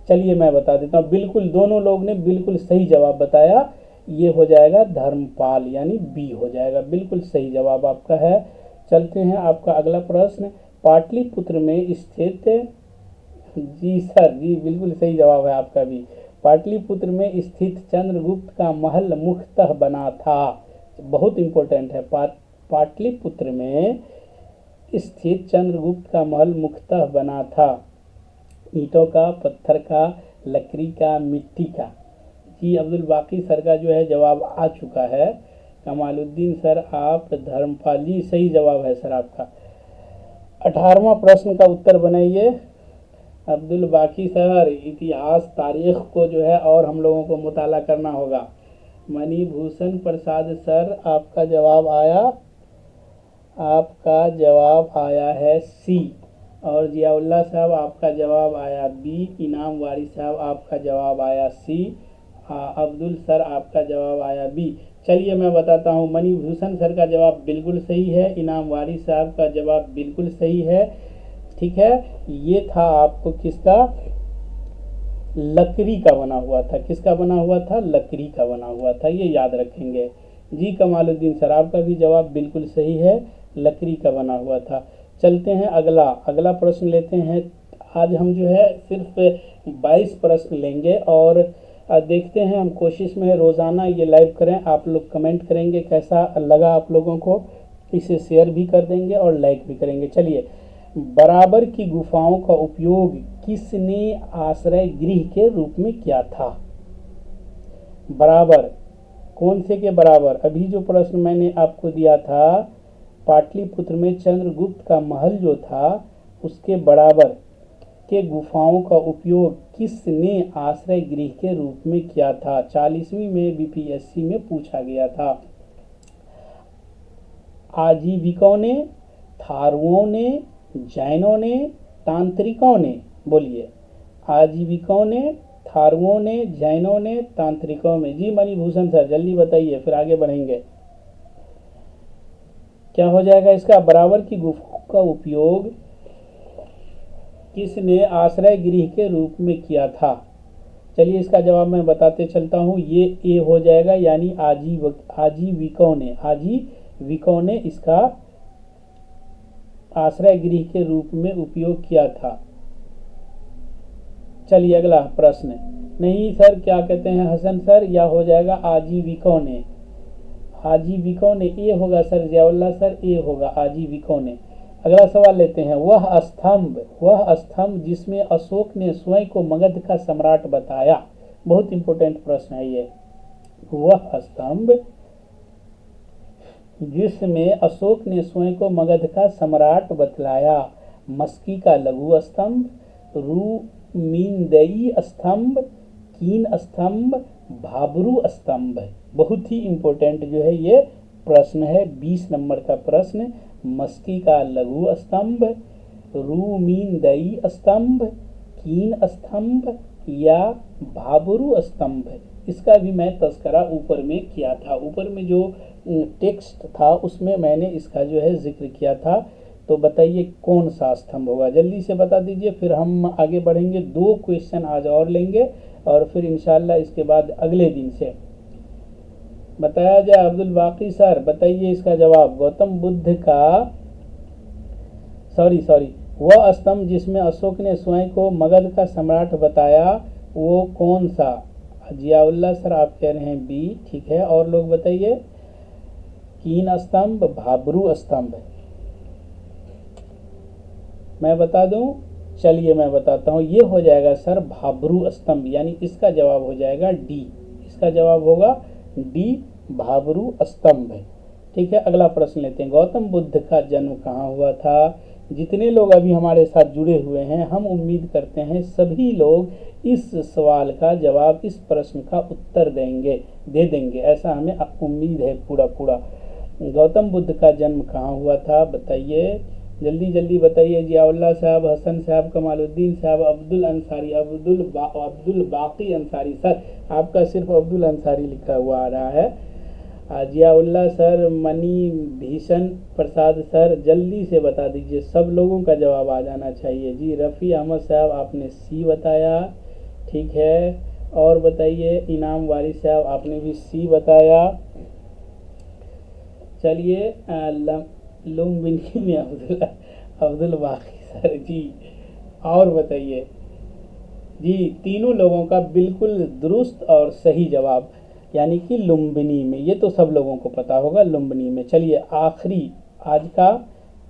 चलिए मैं बता देता हूँ, बिल्कुल दोनों लोग ने बिल्कुल सही जवाब बताया, ये हो जाएगा धर्मपाल, यानी बी हो जाएगा, बिल्कुल सही जवाब आपका है। चलते हैं आपका अगला प्रश्न, पाटलिपुत्र में स्थित, जी सर जी बिल्कुल सही जवाब है आपका भी। पाटलिपुत्र में स्थित चंद्रगुप्त का महल मुख्यतः बना था, बहुत इंपॉर्टेंट है। पाटलिपुत्र में स्थित चंद्रगुप्त का महल मुख्यतः बना था, ईंटों का, पत्थर का, लकड़ी का, मिट्टी का। जी अब्दुल बाकी सर का जो है जवाब आ चुका है। कमालुद्दीन सर आप धर्मपाल, जी सही जवाब है सर आपका। 18वां प्रश्न का उत्तर बनाइए अब्दुल बाकी सर। इतिहास तारीख को जो है और हम लोगों को मुताला करना होगा। मणिभूषण प्रसाद सर आपका जवाब आया है सी, और जियाउल्लाह साहब आपका जवाब आया बी, इनाम वारिस साहब आपका जवाब आया सी, अब्दुल सर आपका जवाब आया बी। चलिए मैं बताता हूँ, मणिभूषण सर का जवाब बिल्कुल सही है, इनाम वारिस साहब का जवाब बिल्कुल सही है, ठीक है। ये था आपको किसका? लकड़ी का बना हुआ था। किसका बना हुआ था? लकड़ी का बना हुआ था, ये याद रखेंगे। जी कमालुद्दीन सर आपका भी जवाब बिल्कुल सही है, लकड़ी का बना हुआ था। चलते हैं अगला प्रश्न लेते हैं। आज हम जो है सिर्फ 22 प्रश्न लेंगे, और देखते हैं, हम कोशिश में रोज़ाना ये लाइव करें। आप लोग कमेंट करेंगे कैसा लगा आप लोगों को, इसे शेयर भी कर देंगे और लाइक भी करेंगे। चलिए, बराबर की गुफाओं का उपयोग किसने आश्रय गृह के रूप में किया था? बराबर, कौन से के बराबर? अभी जो प्रश्न मैंने आपको दिया था, पाटलिपुत्र में चंद्रगुप्त का महल जो था उसके बराबर के गुफाओं का उपयोग किसने आश्रय गृह के रूप में किया था? 40वीं में बीपीएससी में पूछा गया था। आजीविकों ने, थारुओं ने, जैनों ने, तांत्रिकों ने? बोलिए, आजीविकों ने, थारुओं ने, जैनों ने, तांत्रिकों में। जी मणिभूषण सर जल्दी बताइए, फिर आगे बढ़ेंगे। क्या हो जाएगा इसका? बराबर की गुफाओं का उपयोग किसने आश्रय गृह के रूप में किया था? चलिए इसका जवाब मैं बताते चलता हूँ। ये ए हो जाएगा, यानी आजीविकों ने इसका आश्रय गृह के रूप में उपयोग किया था। चलिए अगला प्रश्न। नहीं सर, क्या कहते हैं हसन सर, या हो जाएगा आजीविकों ने। आजीविकों ने ए होगा सर, जियाउल्लाह सर ए होगा, आजीविकों ने। अगला सवाल लेते हैं। वह स्तंभ जिसमें अशोक ने स्वयं को मगध का सम्राट बताया। बहुत इंपॉर्टेंट प्रश्न है ये। वह स्तंभ जिसमें अशोक ने स्वयं को मगध का सम्राट बतलाया। मस्की का लघु स्तंभ, रूमींदई स्तंभ, कीन स्तंभ, भाबरू स्तंभ। बहुत ही इंपॉर्टेंट जो है ये प्रश्न है, 20 नंबर का प्रश्न। मस्की का लघु स्तंभ, रूमींदई स्तंभ, कीन स्तंभ या भाबरू स्तंभ। इसका भी मैं तस्करा ऊपर में किया था। ऊपर में जो टेक्स्ट था उसमें मैंने इसका जो है जिक्र किया था। तो बताइए कौन सा स्तंभ होगा, जल्दी से बता दीजिए, फिर हम आगे बढ़ेंगे। 2 क्वेश्चन आज और लेंगे और फिर इंशाल्लाह इसके बाद अगले दिन से बताया जाए। अब्दुल बाकी सर बताइए इसका जवाब। गौतम बुद्ध का सॉरी वह स्तंभ जिसमें अशोक ने स्वयं को मगध का सम्राट बताया, वो कौन सा? जियाउल्लाह सर आप कह रहे हैं बी, ठीक है। और लोग बताइए। कीन स्तंभ, भाबरू स्तंभ। मैं बता दूं? चलिए मैं बताता हूं। ये हो जाएगा सर भाबरू स्तंभ, यानी इसका जवाब हो जाएगा डी। इसका जवाब होगा डी, भाबरू स्तंभ। ठीक है, अगला प्रश्न लेते हैं। गौतम बुद्ध का जन्म कहाँ हुआ था? जितने लोग अभी हमारे साथ जुड़े हुए हैं, हम उम्मीद करते हैं सभी लोग इस सवाल का जवाब, इस प्रश्न का उत्तर दे देंगे, ऐसा हमें उम्मीद है पूरा। गौतम बुद्ध का जन्म कहाँ हुआ था बताइए, जल्दी जल्दी बताइए। जियाउल्लाह साहब, हसन साहब, कमालुद्दीन साहब, अब्दुल अंसारी, अब्दुल बाकी अंसारी सर, आपका सिर्फ अब्दुल अंसारी लिखा हुआ आ रहा है। जियाउल्लाह सर, मनी भीषण प्रसाद सर, जल्दी से बता दीजिए, सब लोगों का जवाब आ जाना चाहिए। जी रफ़ी अहमद साहब आपने सी बताया, ठीक है। और बताइए इनाम वारिस साहब, आपने भी सी बताया। चलिए लुम्बिनी में अब्दुल बाकी सर जी, और बताइए जी। तीनों लोगों का बिल्कुल दुरुस्त और सही जवाब, यानी कि लुम्बिनी में। ये तो सब लोगों को पता होगा, लुम्बिनी में। चलिए आखिरी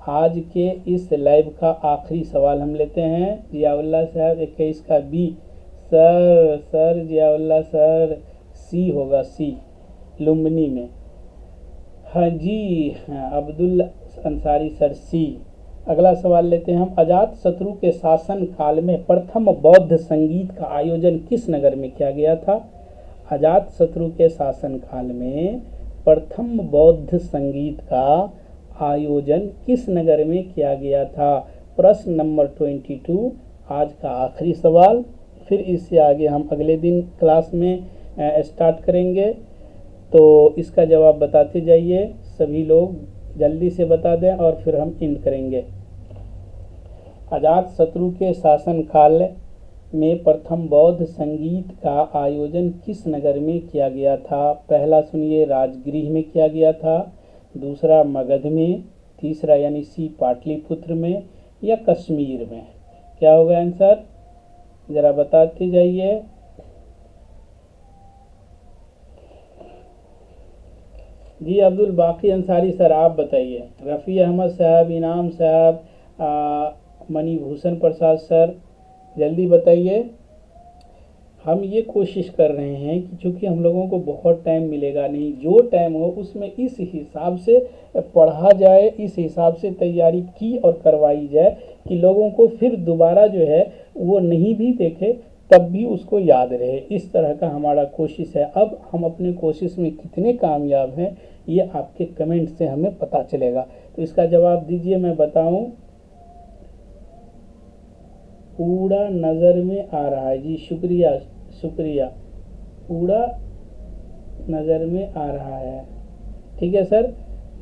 आज के इस लाइव का आखिरी सवाल हम लेते हैं। जियाउल्लाह साहब 21 का बी सर जियाउल्लाह सर सी होगा, सी लुम्बिनी में। हाँ जी, हाँ, अब्दुल अंसारी सर सी। अगला सवाल लेते हैं हम। अजात शत्रु के शासन काल में प्रथम बौद्ध संगीत का आयोजन किस नगर में किया गया था? अजात शत्रु के शासन काल में प्रथम बौद्ध संगीत का आयोजन किस नगर में किया गया था? प्रश्न नंबर 22, आज का आखिरी सवाल। फिर इससे आगे हम अगले दिन क्लास में स्टार्ट करेंगे, तो इसका जवाब बताते जाइए। सभी लोग जल्दी से बता दें और फिर हम एंड करेंगे। अजात शत्रु के शासन काल में प्रथम बौद्ध संगीत का आयोजन किस नगर में किया गया था? पहला सुनिए, राजगृह में किया गया था। दूसरा मगध में। तीसरा यानी सी पाटलिपुत्र में, या कश्मीर में। क्या होगा आंसर, जरा बताते जाइए। जी अब्दुल बाकी अंसारी सर आप बताइए। रफ़ी अहमद साहब, इनाम साहब, मणिभूषण प्रसाद सर, जल्दी बताइए। हम ये कोशिश कर रहे हैं कि चूँकि हम लोगों को बहुत टाइम मिलेगा नहीं, जो टाइम हो उसमें इस हिसाब से पढ़ा जाए, इस हिसाब से तैयारी की और करवाई जाए कि लोगों को फिर दोबारा जो है वो नहीं भी देखे तब भी उसको याद रहे। इस तरह का हमारा कोशिश है। अब हम अपने कोशिश में कितने कामयाब हैं ये आपके कमेंट से हमें पता चलेगा। तो इसका जवाब दीजिए, मैं बताऊं। पूरा नज़र में आ रहा है जी, शुक्रिया शुक्रिया, पूरा नज़र में आ रहा है। ठीक है सर,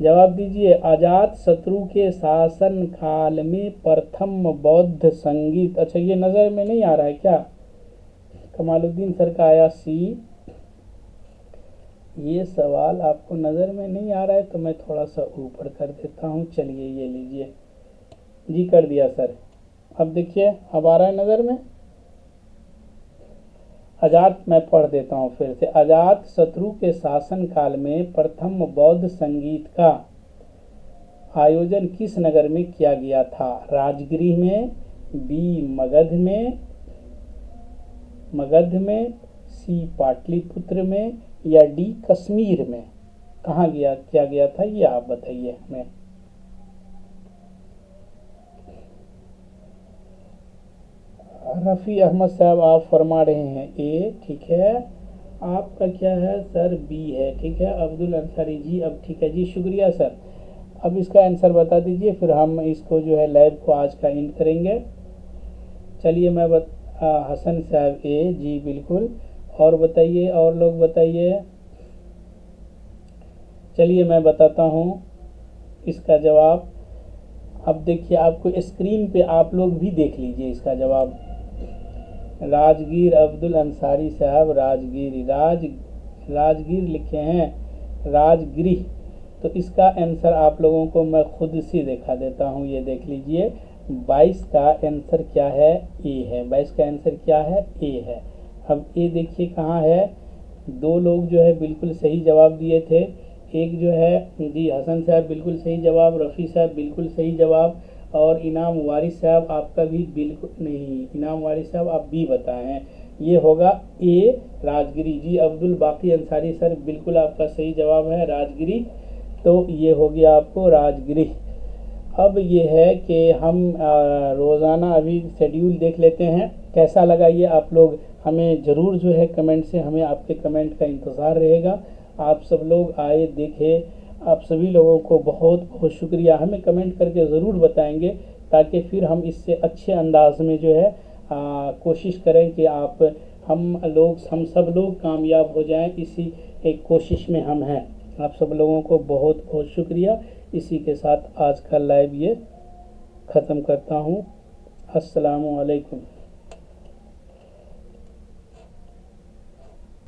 जवाब दीजिए। अजात शत्रु के शासन काल में प्रथम बौद्ध संगीत, अच्छा ये नज़र में नहीं आ रहा है क्या? कमालुद्दीन सर का आया सी। ये सवाल आपको नज़र में नहीं आ रहा है तो मैं थोड़ा सा ऊपर कर देता हूँ। चलिए ये लीजिए जी, कर दिया सर। अब देखिए, अब आ रहा है नज़र में। अजात, मैं पढ़ देता हूँ फिर से। अजात शत्रु के शासन काल में प्रथम बौद्ध संगीत का आयोजन किस नगर में किया गया था? राजगृह में, बी मगध में, सी पाटलिपुत्र में, या डी कश्मीर में? कहाँ किया गया था ये आप बताइए हमें। रफ़ी अहमद साहब आप फरमा रहे हैं ए, ठीक है। आपका क्या है सर? बी है, ठीक है। अब्दुल अंसारी जी, अब ठीक है जी, शुक्रिया सर। अब इसका आंसर बता दीजिए, फिर हम इसको जो है लैब को आज का एंड करेंगे। चलिए मैं हसन साहब ए जी, बिल्कुल। और बताइए, और लोग बताइए। चलिए मैं बताता हूँ इसका जवाब। अब देखिए, आपको स्क्रीन पे आप लोग भी देख लीजिए इसका जवाब। राजगीर, अब्दुल अंसारी साहब, राजगीर लिखे हैं, राजगृह। तो इसका आंसर आप लोगों को मैं खुद से दिखा देता हूँ, ये देख लीजिए। 22 का आंसर क्या है? ए है। 22 का आंसर क्या है? ए है। अब ए देखिए कहाँ है। दो लोग जो है बिल्कुल सही जवाब दिए थे। एक जो है जी हसन साहब बिल्कुल सही जवाब, रफ़ी साहब बिल्कुल सही जवाब, और इनाम वारिस साहब आपका भी बिल्कुल नहीं। इनाम वारिस साहब आप बी बताए हैं, ये होगा ए राजगिरी जी। अब्दुल बाकी अंसारी सर बिल्कुल आपका सही जवाब है राजगिरी। तो ये हो गया आपको राजगिरी। अब ये है कि हम रोज़ाना अभी शेड्यूल देख लेते हैं, कैसा लगा ये आप लोग हमें ज़रूर जो है कमेंट से, हमें आपके कमेंट का इंतज़ार रहेगा। आप सब लोग आए देखें, आप सभी लोगों को बहुत बहुत शुक्रिया। हमें कमेंट करके ज़रूर बताएंगे ताकि फिर हम इससे अच्छे अंदाज में जो है कोशिश करें कि हम सब लोग कामयाब हो जाएं। इसी एक कोशिश में हम हैं। आप सब लोगों को बहुत बहुत शुक्रिया। इसी के साथ आज का लाइव ये ख़त्म करता हूँ। अस्सलामु अलैकुम।